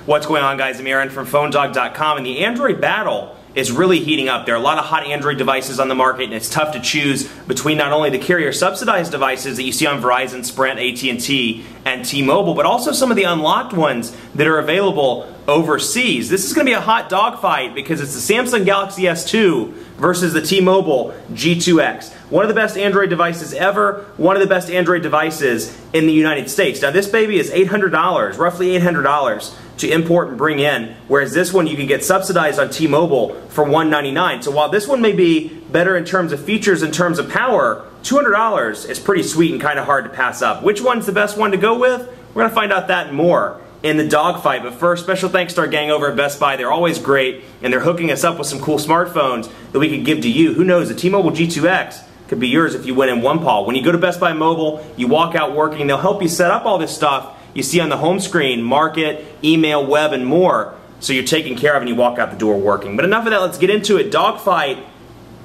What's going on, guys? I'm Aaron from PhoneDog.com, and the Android battle is really heating up. There are a lot of hot Android devices on the market, and it's tough to choose between not only the carrier-subsidized devices that you see on Verizon, Sprint, AT&T, and T-Mobile, but also some of the unlocked ones that are available overseas. This is going to be a hot dogfight because it's the Samsung Galaxy S2 versus the T-Mobile G2x. One of the best Android devices ever, one of the best Android devices in the United States. Now this baby is $800, roughly $800 to import and bring in, whereas this one you can get subsidized on T-Mobile for $199. So while this one may be better in terms of features, in terms of power, $200 is pretty sweet and kind of hard to pass up. Which one's the best one to go with? We're going to find out that and more in the dogfight. But first, special thanks to our gang over at Best Buy. They're always great, and they're hooking us up with some cool smartphones that we can give to you. Who knows, the T-Mobile G2x could be yours if you win in one paw. When you go to Best Buy Mobile, you walk out working, they'll help you set up all this stuff you see on the home screen, market, email, web, and more, so you're taken care of and you walk out the door working. But enough of that, let's get into it. Dogfight,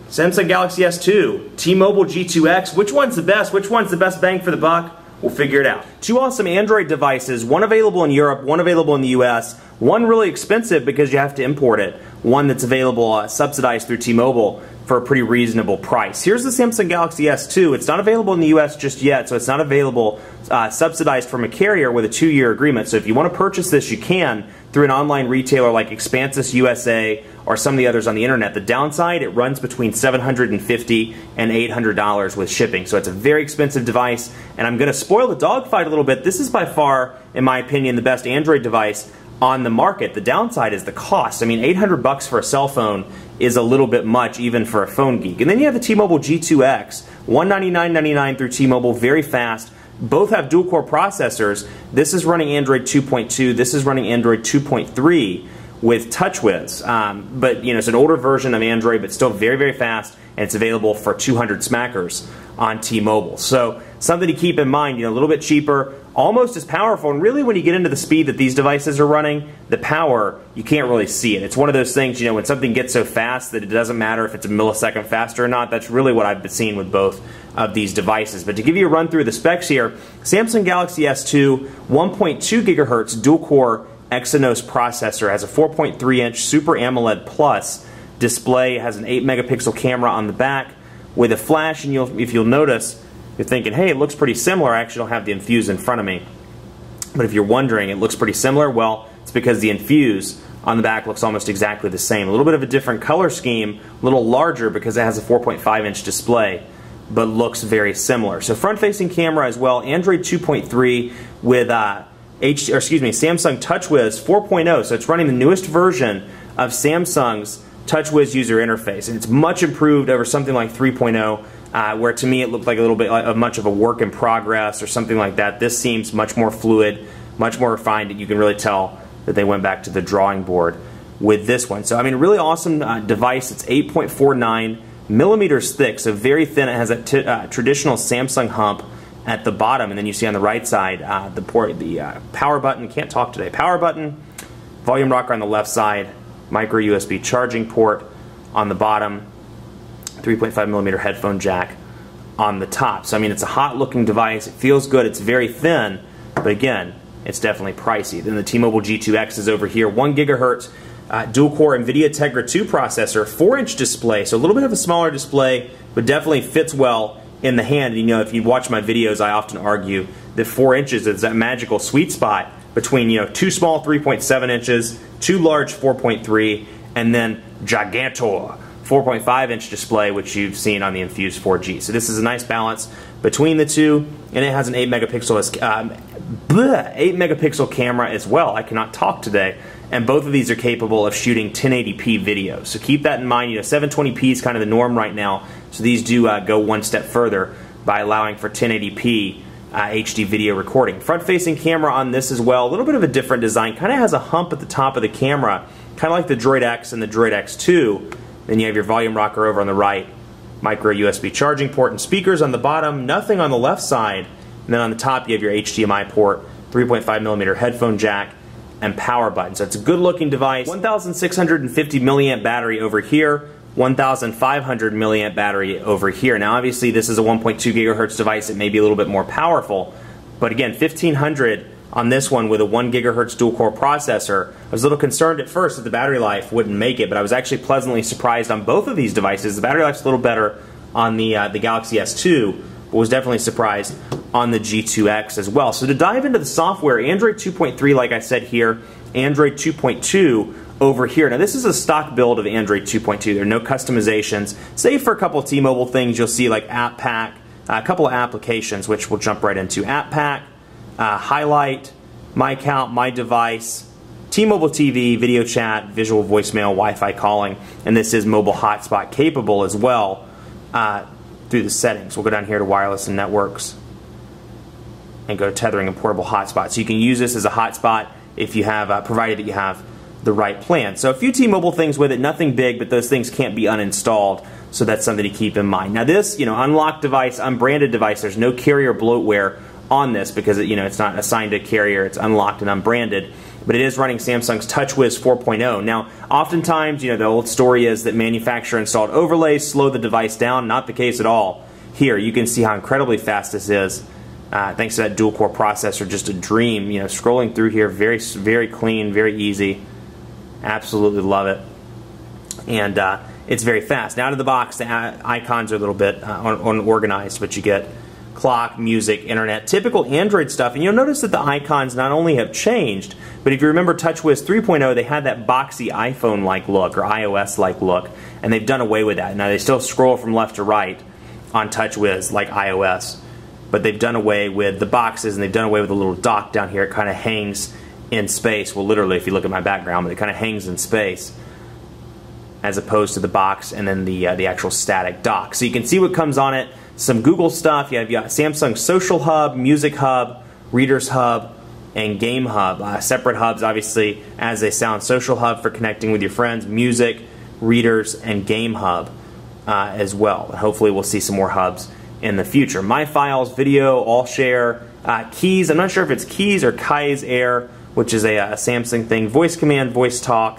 Samsung Galaxy S2, T-Mobile G2x. Which one's the best? Which one's the best bang for the buck? We'll figure it out. Two awesome Android devices, one available in Europe, one available in the US, one really expensive because you have to import it, one that's available subsidized through T-Mobile for a pretty reasonable price. Here's the Samsung Galaxy S2. It's not available in the US just yet, so it's not available subsidized from a carrier with a 2-year agreement. So if you want to purchase this, you can through an online retailer like Exynos USA or some of the others on the internet. The downside, it runs between $750 and $800 with shipping. So it's a very expensive device, and I'm going to spoil the dogfight a little bit. This is by far, in my opinion, the best Android device on the market. The downside is the cost. I mean, $800 for a cell phone is a little bit much even for a phone geek. And then you have the T-Mobile G2x, $199.99 through T-Mobile, very fast. Both have dual-core processors. This is running Android 2.2. This is running Android 2.3 with TouchWiz. But you know, it's an older version of Android, but still very, very fast, and it's available for 200 smackers on T-Mobile. So something to keep in mind, you know, a little bit cheaper, almost as powerful, and really when you get into the speed that these devices are running, the power, you can't really see it. It's one of those things, you know, when something gets so fast that it doesn't matter if it's a millisecond faster or not. That's really what I've been seeing with both of these devices. But to give you a run through the specs here, Samsung Galaxy S2, 1.2 gigahertz dual-core Exynos processor, has a 4.3-inch Super AMOLED Plus display, has an 8-megapixel camera on the back with a flash, and if you'll notice, you're thinking, hey, it looks pretty similar. I actually don't have the Infuse in front of me. But if you're wondering, it looks pretty similar, well, it's because the Infuse on the back looks almost exactly the same. A little bit of a different color scheme, a little larger because it has a 4.5-inch display, but looks very similar. So front-facing camera as well, Android 2.3 with Samsung TouchWiz 4.0, so it's running the newest version of Samsung's TouchWiz user interface, and it's much improved over something like 3.0, where to me it looked like a little bit of much of a work in progress or something like that. This seems much more fluid, much more refined, and you can really tell that they went back to the drawing board with this one. So I mean, a really awesome device. It's 8.49 millimeters thick, so very thin. It has that traditional Samsung hump at the bottom, and then you see on the right side the power button. Can't talk today. Power button, volume rocker on the left side, micro USB charging port on the bottom, 3.5 millimeter headphone jack on the top. So I mean, it's a hot looking device. It feels good. It's very thin, but again, it's definitely pricey. Then the T-Mobile G2x is over here, 1 gigahertz dual-core NVIDIA Tegra 2 processor, 4-inch display, so a little bit of a smaller display, but definitely fits well in the hand. You know, if you watch my videos, I often argue that 4 inches is that magical sweet spot between, you know, 2 small 3.7 inches, 2 large 4.3, and then Gigantor 4.5-inch display, which you've seen on the Infuse 4G. So this is a nice balance between the two, and it has an 8-megapixel camera as well. I cannot talk today. And both of these are capable of shooting 1080p video. So keep that in mind. You know, 720p is kind of the norm right now. So these do go one step further by allowing for 1080p HD video recording. Front-facing camera on this as well. A little bit of a different design. Kind of has a hump at the top of the camera, kind of like the Droid X and the Droid X2. Then you have your volume rocker over on the right, micro USB charging port, and speakers on the bottom. Nothing on the left side. And then on the top you have your HDMI port, 3.5 millimeter headphone jack, and power button. So it's a good looking device. 1,650 milliamp battery over here, 1,500 milliamp battery over here. Now obviously this is a 1.2 gigahertz device. It may be a little bit more powerful, but again, 1,500 on this one with a 1 GHz dual-core processor. I was a little concerned at first that the battery life wouldn't make it, but I was actually pleasantly surprised on both of these devices. The battery life's a little better on the Galaxy S2, but was definitely surprised on the G2X as well. So to dive into the software, Android 2.3, like I said here, Android 2.2 over here. Now this is a stock build of Android 2.2. There are no customizations, save for a couple of T-Mobile things. You'll see like App Pack, a couple of applications, which we'll jump right into. App Pack, Highlight, My Account, My Device, T-Mobile TV, Video Chat, Visual Voicemail, Wi-Fi calling, and this is mobile hotspot capable as well through the settings. We'll go down here to Wireless and Networks and go to Tethering and Portable Hotspot. So you can use this as a hotspot if you have, provided that you have the right plan. So a few T-Mobile things with it, nothing big, but those things can't be uninstalled, so that's something to keep in mind. Now this, unlocked device, unbranded device, there's no carrier bloatware on this because it's not assigned to carrier, it's unlocked and unbranded, but it is running Samsung's TouchWiz 4.0. Now, oftentimes, the old story is that manufacturer installed overlays slow the device down. Not the case at all. Here, you can see how incredibly fast this is. Thanks to that dual-core processor, just a dream. Scrolling through here, very, very clean, very easy. Absolutely love it. And it's very fast. Now, out of the box, the icons are a little bit unorganized, but you get clock, music, internet, typical Android stuff. And you'll notice that the icons not only have changed, but if you remember TouchWiz 3.0, they had that boxy iPhone-like look or iOS-like look, and they've done away with that. Now, they still scroll from left to right on TouchWiz like iOS, but they've done away with the boxes, and they've done away with the little dock down here. It kind of hangs in space. Well, literally, if you look at my background, but it kind of hangs in space as opposed to the box and then the actual static dock. So you can see what comes on it. Some Google stuff. You have Samsung Social Hub, Music Hub, Readers Hub, and Game Hub. Separate hubs, obviously, as they sound. Social Hub for connecting with your friends, Music, Readers, and Game Hub as well. And hopefully we'll see some more hubs in the future. My Files, Video, All Share, Keys. I'm not sure if it's Keys or Kai's Air, which is a Samsung thing. Voice Command, Voice Talk.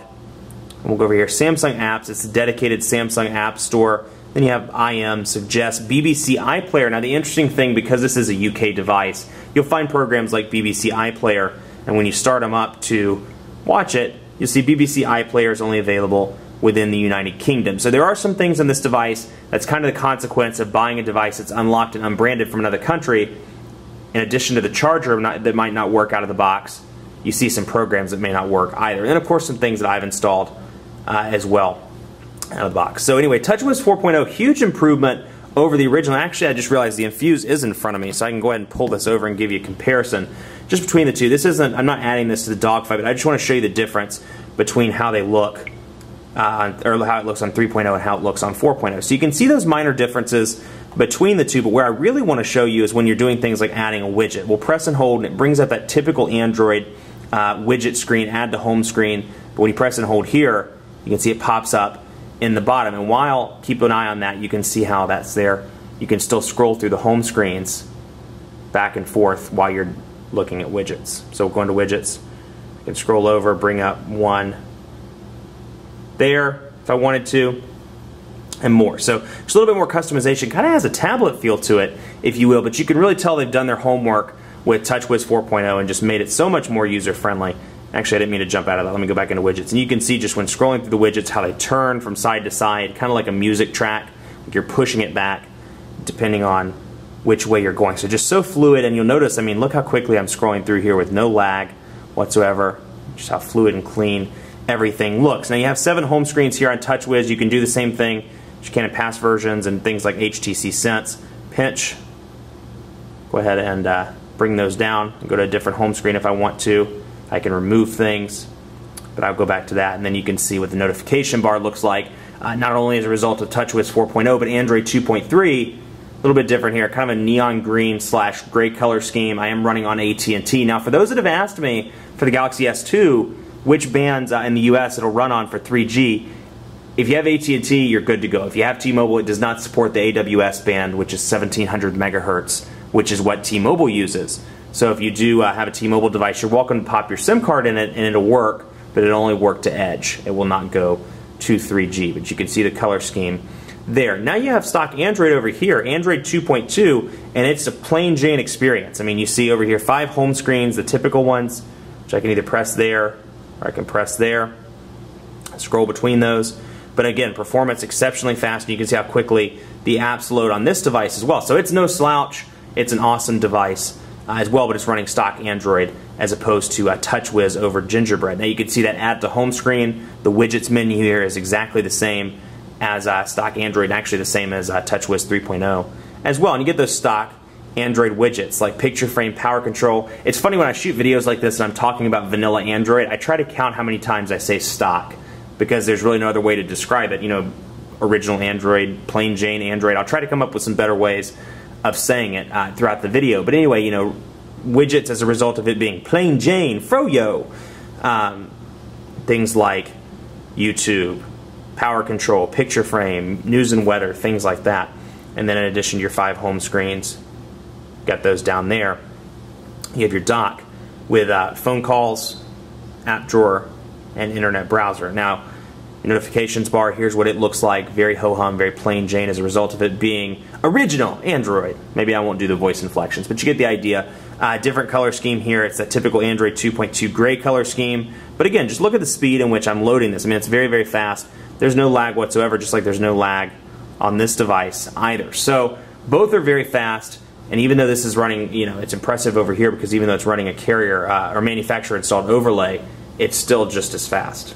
And we'll go over here. Samsung Apps. It's a dedicated Samsung App Store. Then you have IM, Suggest, BBC iPlayer. Now the interesting thing, because this is a UK device, you'll find programs like BBC iPlayer, and when you start them up to watch it, you'll see BBC iPlayer is only available within the United Kingdom. So there are some things on this device that's kind of the consequence of buying a device that's unlocked and unbranded from another country. In addition to the charger that might not work out of the box, you see some programs that may not work either. And then of course some things that I've installed as well out of the box. So anyway, TouchWiz 4.0, huge improvement over the original. Actually, I just realized the Infuse is in front of me, so I can go ahead and pull this over and give you a comparison just between the two. This isn't, I'm not adding this to the Dogfight, but I just want to show you the difference between how they look, or how it looks on 3.0 and how it looks on 4.0. So you can see those minor differences between the two, but where I really want to show you is when you're doing things like adding a widget. We'll press and hold, and it brings up that typical Android widget screen, add to home screen, but when you press and hold here, you can see it pops up in the bottom, and while keep an eye on that, you can see how that's there. You can still scroll through the home screens back and forth while you're looking at widgets. So going to widgets, you can scroll over, bring up one there if I wanted to, and more. So just a little bit more customization. Kind of has a tablet feel to it, if you will, but you can really tell they've done their homework with TouchWiz 4.0 and just made it so much more user-friendly. Actually, I didn't mean to jump out of that. Let me go back into widgets. And you can see just when scrolling through the widgets how they turn from side to side, kind of like a music track. Like you're pushing it back depending on which way you're going. So just so fluid, and you'll notice, I mean, look how quickly I'm scrolling through here with no lag whatsoever. Just how fluid and clean everything looks. Now you have 7 home screens here on TouchWiz. You can do the same thing as you can in past versions and things like HTC Sense, Pinch. Go ahead and bring those down and go to a different home screen if I want to. I can remove things, but I'll go back to that, and then you can see what the notification bar looks like, not only as a result of TouchWiz 4.0, but Android 2.3, a little bit different here, kind of a neon green / gray color scheme. I am running on AT&T. Now, for those that have asked me for the Galaxy S2, which bands in the US it'll run on for 3G, if you have AT&T, you're good to go. If you have T-Mobile, it does not support the AWS band, which is 1700 megahertz, which is what T-Mobile uses. So if you do have a T-Mobile device, you're welcome to pop your SIM card in it and it'll work, but it'll only work to Edge. It will not go to 3G, but you can see the color scheme there. Now you have stock Android over here, Android 2.2, and it's a plain Jane experience. I mean, you see over here 5 home screens, the typical ones, which I can either press there or I can press there, scroll between those. But again, performance exceptionally fast, and you can see how quickly the apps load on this device as well. So it's no slouch. It's an awesome device as well, but it's running stock Android as opposed to TouchWiz over Gingerbread. Now you can see that add to home screen. The widgets menu here is exactly the same as stock Android, and actually the same as TouchWiz 3.0 as well. And you get those stock Android widgets like picture frame, power control. It's funny when I shoot videos like this and I'm talking about vanilla Android, I try to count how many times I say stock, because there's really no other way to describe it. You know, original Android, plain Jane Android. I'll try to come up with some better ways of saying it throughout the video. But anyway, you know, widgets as a result of it being plain Jane, froyo. Things like YouTube, power control, picture frame, news and weather, things like that. And then in addition to your 5 home screens, got those down there. You have your dock with phone calls, app drawer, and internet browser. Now, your notifications bar, here's what it looks like. Very ho-hum, very plain Jane as a result of it being original Android. Maybe I won't do the voice inflections, but you get the idea. Different color scheme here. It's that typical Android 2.2 gray color scheme. But again, just look at the speed in which I'm loading this. I mean, it's very, very fast. There's no lag whatsoever, just like there's no lag on this device either. So both are very fast. And even though this is running, you know, it's impressive over here because even though it's running a carrier or manufacturer installed overlay, it's still just as fast.